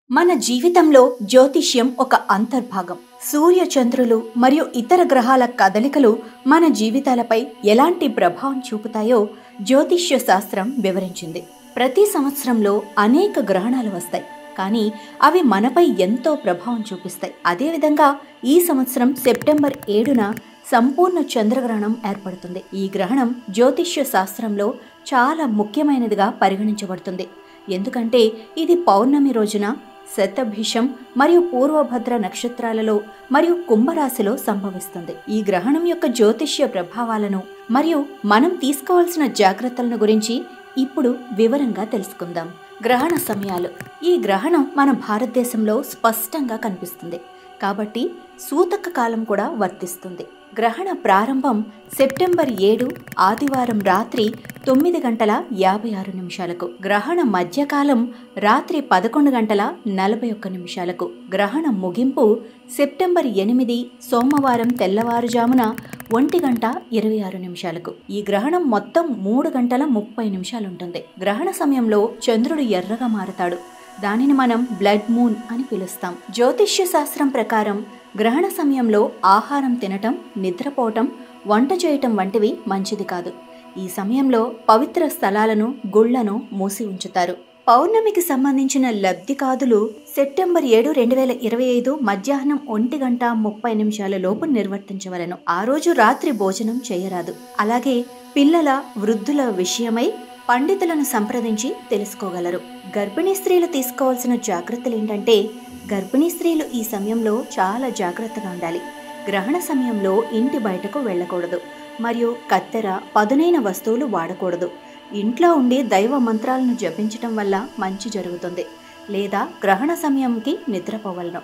మన జీవితంలో జ్యోతిష్యం ఒక అంతర్భాగం. సూర్య చంద్రులు మరియు ఇతర గ్రహాల కదలికలు మన జీవితాలపై ఎలాంటి ప్రభావం చూపుతాయో జ్యోతిష్య శాస్త్రం వివరించింది. ప్రతి సంవత్సరంలో అనేక గ్రహణాలు వస్తాయి, కానీ అవి మనపై ఎంతో ప్రభావం చూపిస్తాయి. అదేవిధంగా ఈ సంవత్సరం సెప్టెంబర్ 7న సంపూర్ణ చంద్రగ్రహణం ఏర్పడుతుంది. ఈ గ్రహణం జ్యోతిష్య శాస్త్రంలో చాలా ముఖ్యమైనదిగా పరిగణించబడుతుంది. ఎందుకంటే ఇది పౌర్ణమి రోజున శతభిషం మరియు పూర్వభద్ర నక్షత్రాలలో మరియు కుంభరాశిలో సంభవిస్తుంది. ఈ గ్రహణం యొక్క జ్యోతిష్య ప్రభావాలను మరియు మనం తీసుకోవాల్సిన జాగ్రత్తలను గురించి ఇప్పుడు వివరంగా తెలుసుకుందాం. గ్రహణ సమయాలు. ఈ గ్రహణం మన భారతదేశంలో స్పష్టంగా కనిపిస్తుంది, కాబట్టి సూతక కాలం కూడా వర్తిస్తుంది. గ్రహణ ప్రారంభం సెప్టెంబర్ 7 ఆదివారం రాత్రి 9:56. గ్రహణ మధ్యకాలం రాత్రి 11:41. గ్రహణ ముగింపు సెప్టెంబర్ 8 సోమవారం తెల్లవారుజామున 1:26. ఈ గ్రహణం మొత్తం 3:30 ఉంటుంది. గ్రహణ సమయంలో చంద్రుడు ఎర్రగా మారతాడు. దానిని మనం బ్లడ్ మూన్ అని పిలుస్తాం. జ్యోతిష్య శాస్త్రం ప్రకారం గ్రహణ సమయంలో ఆహారం తినటం, నిద్రపోవటం, వంట చేయటం వంటివి మంచిది కాదు. ఈ సమయంలో పవిత్ర స్థలాలను, గుళ్లను మూసి ఉంచుతారు. పౌర్ణమికి సంబంధించిన లబ్ధికాదులు సెప్టెంబర్ 7, 2025 మధ్యాహ్నం 1:30 లోపు నిర్వర్తించవలను. ఆ రోజు రాత్రి భోజనం చేయరాదు. అలాగే పిల్లల, వృద్ధుల విషయమై పండితులను సంప్రదించి తెలుసుకోగలరు. గర్భిణీ స్త్రీలు తీసుకోవాల్సిన జాగ్రత్తలు ఏంటంటే, గర్భిణీ స్త్రీలు ఈ సమయంలో చాలా జాగ్రత్తగా ఉండాలి. గ్రహణ సమయంలో ఇంటి బయటకు వెళ్ళకూడదు మరియు కత్తెర, పదునైన వస్తువులు వాడకూడదు. ఇంట్లో ఉండి దైవ మంత్రాలను జపించటం వల్ల మంచి జరుగుతుంది. లేదా గ్రహణ సమయంకి నిద్రపోవలను.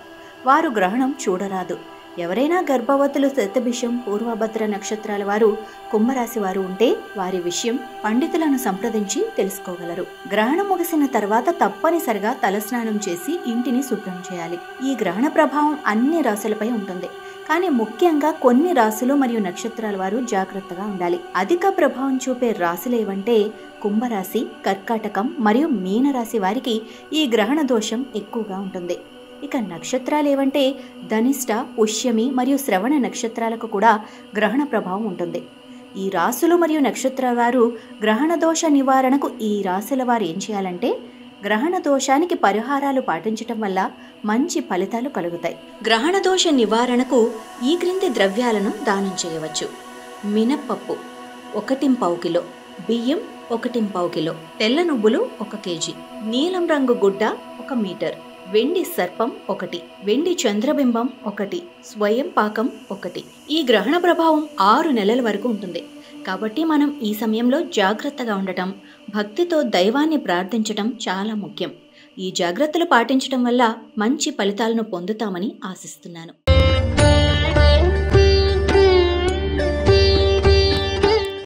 వారు గ్రహణం చూడరాదు. ఎవరైనా గర్భవతులు, శతభిషం, పూర్వభద్ర నక్షత్రాల వారు, కుంభరాశి వారు ఉంటే వారి విషయం పండితులను సంప్రదించి తెలుసుకోగలరు. గ్రహణం ముగిసిన తర్వాత తప్పనిసరిగా తలస్నానం చేసి ఇంటిని శుభ్రం చేయాలి. ఈ గ్రహణ ప్రభావం అన్ని రాశులపై ఉంటుంది, కానీ ముఖ్యంగా కొన్ని రాశులు మరియు నక్షత్రాల వారు జాగ్రత్తగా ఉండాలి. అధిక ప్రభావం చూపే రాశులు ఏవంటే కుంభరాశి, కర్కాటకం మరియు మీనరాశి వారికి ఈ గ్రహణ దోషం ఎక్కువగా ఉంటుంది. ఇక నక్షత్రాలు ఏవంటే ధనిష్ట, పుష్యమి మరియు శ్రవణ నక్షత్రాలకు కూడా గ్రహణ ప్రభావం ఉంటుంది. ఈ రాశులు మరియు నక్షత్రాల వారు గ్రహణ దోష నివారణకు ఈ రాశుల వారు ఏం చేయాలంటే, గ్రహణ దోషానికి పరిహారాలు పాటించటం వల్ల మంచి ఫలితాలు కలుగుతాయి. గ్రహణ దోష నివారణకు ఈ క్రింది ద్రవ్యాలను దానం చేయవచ్చు. మినప్పప్పు 1 కిలో, బియ్యం 1 కిలో, తెల్ల నువ్వులు 1 కేజీ, నీలం రంగు గుడ్డ 1 మీటర్, వెండి సర్పం 1, వెండి చంద్రబింబం 1, స్వయం పాకం 1. ఈ గ్రహణ ప్రభావం 6 నెలల వరకు ఉంటుంది. కాబట్టి మనం ఈ సమయంలో జాగ్రత్తగా ఉండటం, భక్తితో దైవాన్ని ప్రార్థించటం చాలా ముఖ్యం. ఈ జాగ్రత్తలు పాటించటం వల్ల మంచి ఫలితాలను పొందుతామని ఆశిస్తున్నాను.